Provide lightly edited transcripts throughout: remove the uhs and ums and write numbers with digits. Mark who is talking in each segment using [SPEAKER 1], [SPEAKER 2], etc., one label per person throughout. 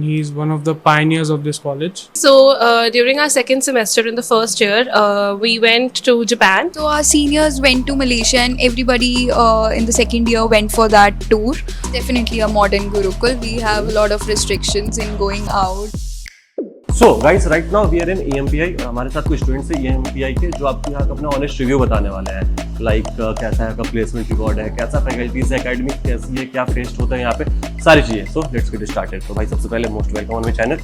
[SPEAKER 1] he's one of the pioneers of this college.
[SPEAKER 2] So during our second semester in the first year, we went to Japan.
[SPEAKER 3] So our seniors went to Malaysia and everybody in the second year went for that tour. Definitely a modern Gurukul. We have a lot of restrictions in going out.
[SPEAKER 4] So guys right now we are in EMPI और हमारे साथ कुछ students हैं EMPI के जो आपको यहाँ का अपना ऑनेस्ट रिव्यू बताने वाले हैं लाइक कैसा है आपका प्लेसमेंट रिकॉर्ड है, कैसा फैकल्टीज है, एकेडमिक कैसी है, क्या फेस्ट होता है यहाँ पे, सारी चीज़ें. So let's get started. तो भाई सबसे पहले most welcome on my channel.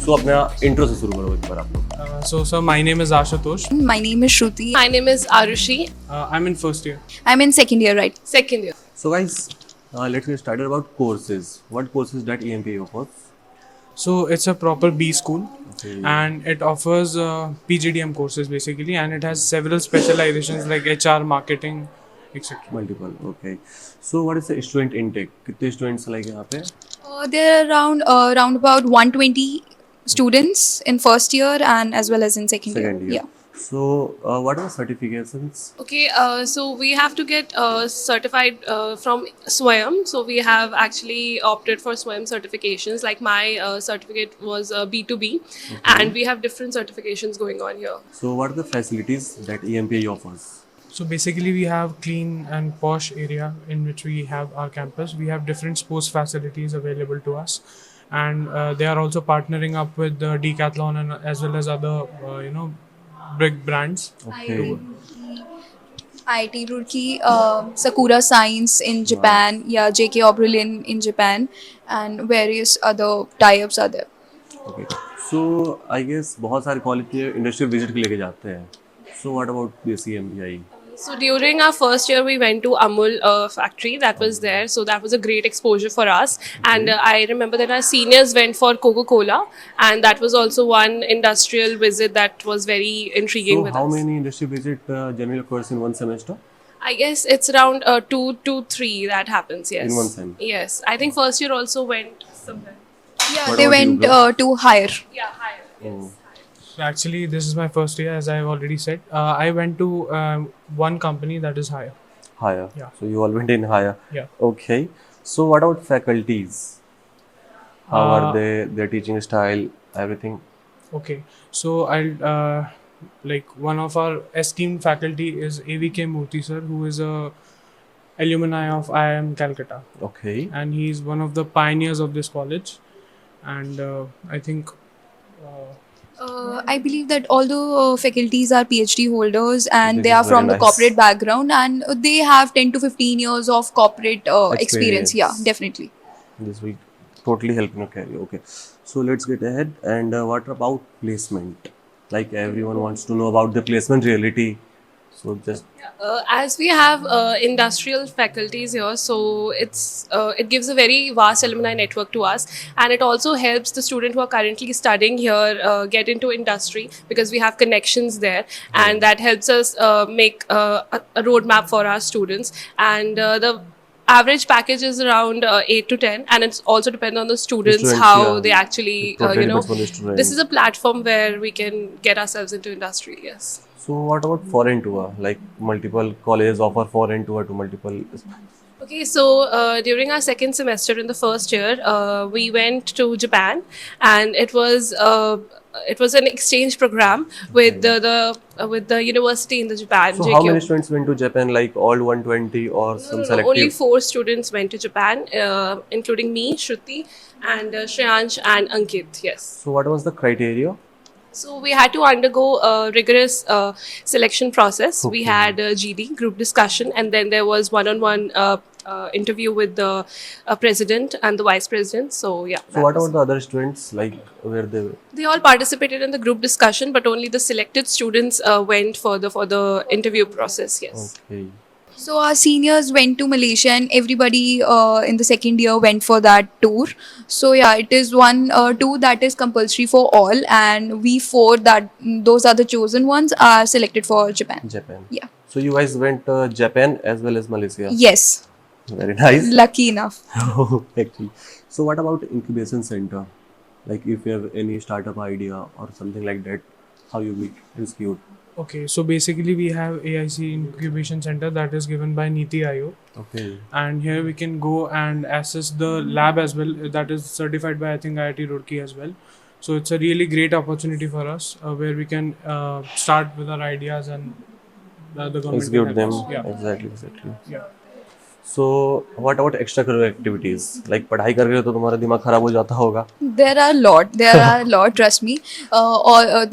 [SPEAKER 4] So अपना इंट्रो से शुरू करो एक बार आप लोग.
[SPEAKER 1] So sir, my name is Ashutosh.
[SPEAKER 3] My name is Shruti.
[SPEAKER 2] My name is Arushi.
[SPEAKER 1] I'm in first year.
[SPEAKER 3] I'm in second year, right?
[SPEAKER 2] Second year.
[SPEAKER 4] So guys, let's get started about courses. What courses that EMPI offers?
[SPEAKER 1] So it's a proper B school,
[SPEAKER 4] Okay.
[SPEAKER 1] and it offers PGDM courses basically, and it has several specializations like HR, marketing, etc.
[SPEAKER 4] Multiple. Okay. So what is the student intake? कितने students like यहाँ पे?
[SPEAKER 3] There are around about 120 students in first year and as well as in second year. Yeah.
[SPEAKER 4] So what are the certifications?
[SPEAKER 2] Okay, so we have to get certified from SWAYAM. So we have actually opted for SWAYAM certifications. Like my certificate was B2B, and we have different certifications going on here.
[SPEAKER 4] So what are the facilities that EMPI offers?
[SPEAKER 1] So basically, we have clean and posh area in which we have our campus. We have different sports facilities available to us, and they are also partnering up with Decathlon and as well as other big brands.
[SPEAKER 4] Okay.
[SPEAKER 3] IIT Roorkee, Sakura Science in Japan, yeah, JK Oberlin in Japan, and various other tie-ups are there.
[SPEAKER 4] Okay. So I guess बहुत सारे college के industrial visit के लेके जाते हैं. So what about this EMPI?
[SPEAKER 2] So during our first year, we went to Amul factory that was there. So that was a great exposure for us. And I remember that our seniors went for Coca-Cola, and that was also one industrial visit that was very intriguing
[SPEAKER 4] So
[SPEAKER 2] with
[SPEAKER 4] how
[SPEAKER 2] us.
[SPEAKER 4] many industry visit generally occurs in one semester?
[SPEAKER 2] I guess it's around 2 to 3 that happens. Yes.
[SPEAKER 4] In one sem.
[SPEAKER 2] Yes, I think first year also went somewhere.
[SPEAKER 3] Yeah,
[SPEAKER 4] What
[SPEAKER 3] they
[SPEAKER 4] about you,
[SPEAKER 3] went
[SPEAKER 4] bro?
[SPEAKER 3] to higher.
[SPEAKER 2] Yeah, higher. Yes.
[SPEAKER 4] Oh.
[SPEAKER 1] So actually, this is my first year, as I've already said. I went to one company that is higher.
[SPEAKER 4] Higher.
[SPEAKER 1] Yeah.
[SPEAKER 4] So you all went in higher.
[SPEAKER 1] Yeah.
[SPEAKER 4] Okay. So what about faculties? How are
[SPEAKER 1] Uh,
[SPEAKER 4] they? Their teaching style, everything.
[SPEAKER 1] Okay, so I'll like one of our esteemed faculty is AVK Murthy sir, who is a alumni of IIM Calcutta,
[SPEAKER 4] Okay.
[SPEAKER 1] and he's one of the pioneers of this college. And I think
[SPEAKER 3] I believe that although faculties are PhD holders and
[SPEAKER 4] This
[SPEAKER 3] they
[SPEAKER 4] is
[SPEAKER 3] are from
[SPEAKER 4] very
[SPEAKER 3] the
[SPEAKER 4] nice.
[SPEAKER 3] corporate background and they have 10 to 15 years of corporate experience.
[SPEAKER 4] Experience.
[SPEAKER 3] Yeah, definitely.
[SPEAKER 4] This will totally help in your career. Okay. So let's get ahead. And what about placement? Like everyone wants to know about the placement reality. So just
[SPEAKER 2] As we have industrial faculties here, so it gives a very vast alumni network to us, and it also helps the student who are currently studying here get into industry because we have connections there, and that helps us make a roadmap for our students. And the average package is around 8 to 10, and it's also depend on the students,
[SPEAKER 4] Students,
[SPEAKER 2] how
[SPEAKER 4] yeah.
[SPEAKER 2] they actually
[SPEAKER 4] It totally depends on the student.
[SPEAKER 2] this is a platform where we can get ourselves into industry. Yes.
[SPEAKER 4] So what about foreign tour? Like multiple colleges offer foreign tour to multiple.
[SPEAKER 2] Okay, so during our second semester in the first year, we went to Japan, and it was an exchange program with the university in the Japan.
[SPEAKER 4] So how many students went to Japan? Like all 120 or some selective?
[SPEAKER 2] Only 4 students went to Japan, including me, Shruti, and Shreyansh and Ankit. Yes.
[SPEAKER 4] So what was the criteria?
[SPEAKER 2] So we had to undergo a rigorous selection process. We
[SPEAKER 4] Okay.
[SPEAKER 2] had GD, group discussion, and then there was one-on-one interview with the president and the vice president. So yeah.
[SPEAKER 4] So
[SPEAKER 2] that
[SPEAKER 4] what
[SPEAKER 2] was
[SPEAKER 4] about the other students? Like where they?
[SPEAKER 2] They all participated in the group discussion, but only the selected students went for the interview process. Yes.
[SPEAKER 4] Okay.
[SPEAKER 3] So our seniors went to Malaysia and everybody in the second year went for that tour. So yeah, it is one tour that is compulsory for all, and we 4 that those are the chosen ones are selected for Japan.
[SPEAKER 4] Japan.
[SPEAKER 3] Yeah.
[SPEAKER 4] So you guys went Japan as well as Malaysia.
[SPEAKER 3] Yes,
[SPEAKER 4] Very nice.
[SPEAKER 3] lucky enough.
[SPEAKER 4] Actually. So what about incubation center? Like if you have any startup idea or something like that, how you meet institute?
[SPEAKER 1] Okay, so basically we have AIC Incubation Center that is given by Niti Aayog,
[SPEAKER 4] Okay.
[SPEAKER 1] and here we can go and access the lab as well. That is certified by I think IIT Roorkee as well. So it's a really great opportunity for us where we can start with our ideas and the government
[SPEAKER 4] Execute
[SPEAKER 1] can
[SPEAKER 4] them.
[SPEAKER 1] help us. Yeah.
[SPEAKER 4] Exactly.
[SPEAKER 1] Yeah.
[SPEAKER 4] So what about extracurricular activities? Like पढ़ाई कर रहे हो तो तुम्हारा दिमाग खराब हो जाता होगा.
[SPEAKER 3] There are a lot. There are a lot. Trust me.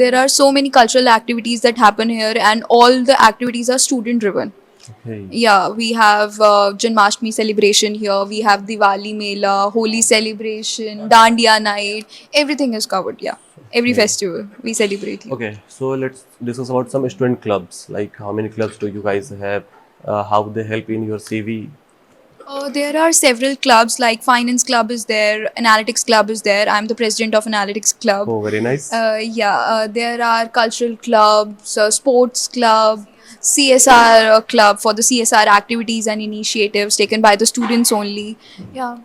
[SPEAKER 3] There are so many cultural activities that happen here, and all the activities are student driven.
[SPEAKER 4] Okay.
[SPEAKER 3] Yeah, we have Janmashtami celebration here. We have Diwali Mela, Holi celebration, Dandiya night. Everything is covered. Yeah, every
[SPEAKER 4] Okay.
[SPEAKER 3] festival we celebrate here.
[SPEAKER 4] Okay, so let's discuss about some student clubs. Like how many clubs do you guys have? How they help in your CV?
[SPEAKER 3] There are several clubs like Finance Club is there, Analytics Club is there. I'm the president of Analytics Club.
[SPEAKER 4] Oh, very nice.
[SPEAKER 3] There are cultural clubs, sports club, CSR club for the CSR activities and initiatives taken by the students only. Yeah.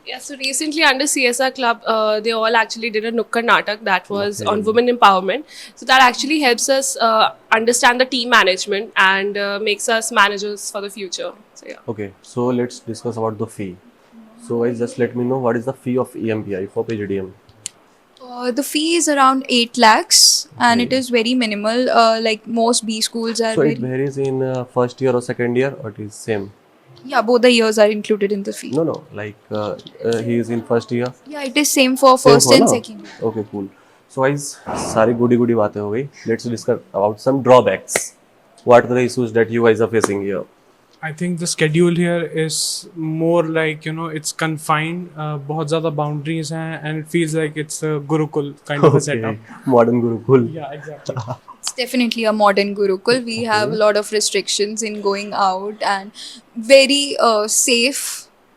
[SPEAKER 2] Yeah, so recently under CSR Club, they all actually did a Nukkad Natak that was
[SPEAKER 4] Okay.
[SPEAKER 2] on women empowerment. So that actually helps us understand the team management and makes us managers for the future. So yeah.
[SPEAKER 4] Okay, so let's discuss about the fee. So guys, just let me know what is the fee of EMPI for PGDM.
[SPEAKER 3] The fee is around 8 lakhs and it
[SPEAKER 4] Okay.
[SPEAKER 3] is very minimal. Like most B schools are
[SPEAKER 4] So
[SPEAKER 3] very.
[SPEAKER 4] it varies in first year or second year, or it is same?
[SPEAKER 3] Yeah, both the years are included in the fee.
[SPEAKER 4] No, like he is in first year.
[SPEAKER 3] Yeah, it is same for
[SPEAKER 4] Same
[SPEAKER 3] first
[SPEAKER 4] for
[SPEAKER 3] and
[SPEAKER 4] now?
[SPEAKER 3] second year.
[SPEAKER 4] Okay, cool. So guys, सारी goody बातें हो गई. Let's discuss about some drawbacks. What are the issues that you guys are facing here?
[SPEAKER 1] I think the schedule here is more like it's confined. बहुत ज़्यादा boundaries हैं, and it feels like it's a Gurukul kind of a setup.
[SPEAKER 4] Modern Gurukul.
[SPEAKER 1] Yeah, exactly.
[SPEAKER 3] It's definitely a modern Gurukul. We have a lot of restrictions in going out and very safe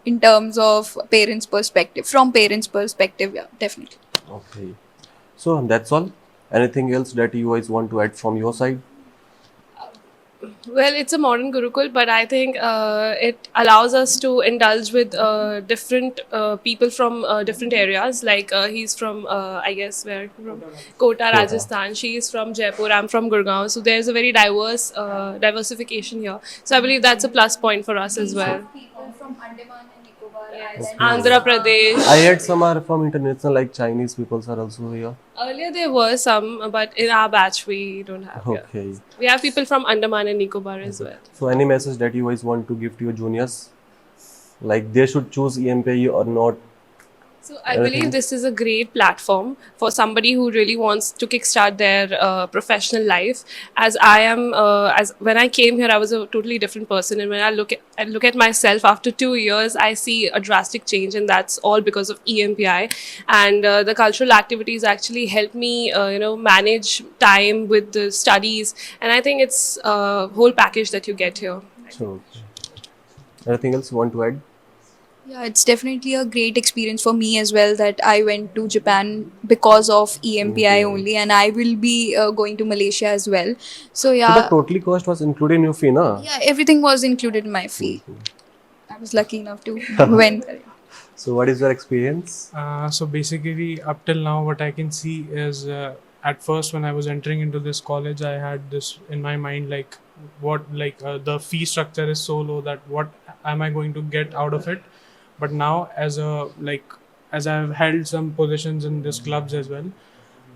[SPEAKER 3] in terms of parents' perspective. From parents' perspective, yeah, definitely.
[SPEAKER 4] Okay. So that's all. Anything else that you guys want to add from your side?
[SPEAKER 2] Well, it's a modern Gurukul, but I think it allows us to indulge with different people from different areas. Like he's from, I guess, where from Kota, Rajasthan. She is from Jaipur. I'm from Gurgaon. So there's a very diverse diversification here. So I believe that's a plus point for us as well.
[SPEAKER 3] People from Andaman and Nicobar.
[SPEAKER 2] Yes. Andhra Pradesh.
[SPEAKER 4] I heard some are from international, like Chinese people are also here.
[SPEAKER 2] Earlier there were some, but in our batch we don't have. Yeah.
[SPEAKER 4] Okay.
[SPEAKER 2] We have people from Andaman and Nicobar as well.
[SPEAKER 4] So any message that you guys want to give to your juniors? Like they should choose EMPI or not?
[SPEAKER 2] So I believe this is a great platform for somebody who really wants to kickstart their professional life. As I am, as when I came here, I was a totally different person, and when I look at myself after 2 years, I see a drastic change, and that's all because of EMPI. And the cultural activities actually help me, manage time with the studies, and I think it's a whole package that you get here.
[SPEAKER 4] So, anything else you want to add?
[SPEAKER 3] Yeah, it's definitely a great experience for me as well that I went to Japan because of EMPI only, and I will be going to Malaysia as well. So
[SPEAKER 4] So
[SPEAKER 3] yeah,
[SPEAKER 4] the totally cost was included in your fee, na?
[SPEAKER 3] yeah, everything was included in my fee. I was lucky enough to win.
[SPEAKER 4] So what is your experience?
[SPEAKER 1] So basically, up till now, what I can see is at first when I was entering into this college, I had this in my mind like the fee structure is so low that what am I going to get out of it? But now, as I've held some positions in these clubs as well,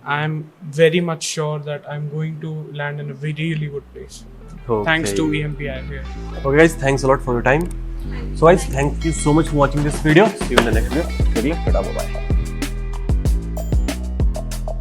[SPEAKER 1] I'm very much sure that I'm going to land in a really good place. Thanks to EMPI here.
[SPEAKER 4] Okay guys, thanks a lot for your time. So guys, thank you so much for watching this video. See you in the next video. Good luck. Bye bye.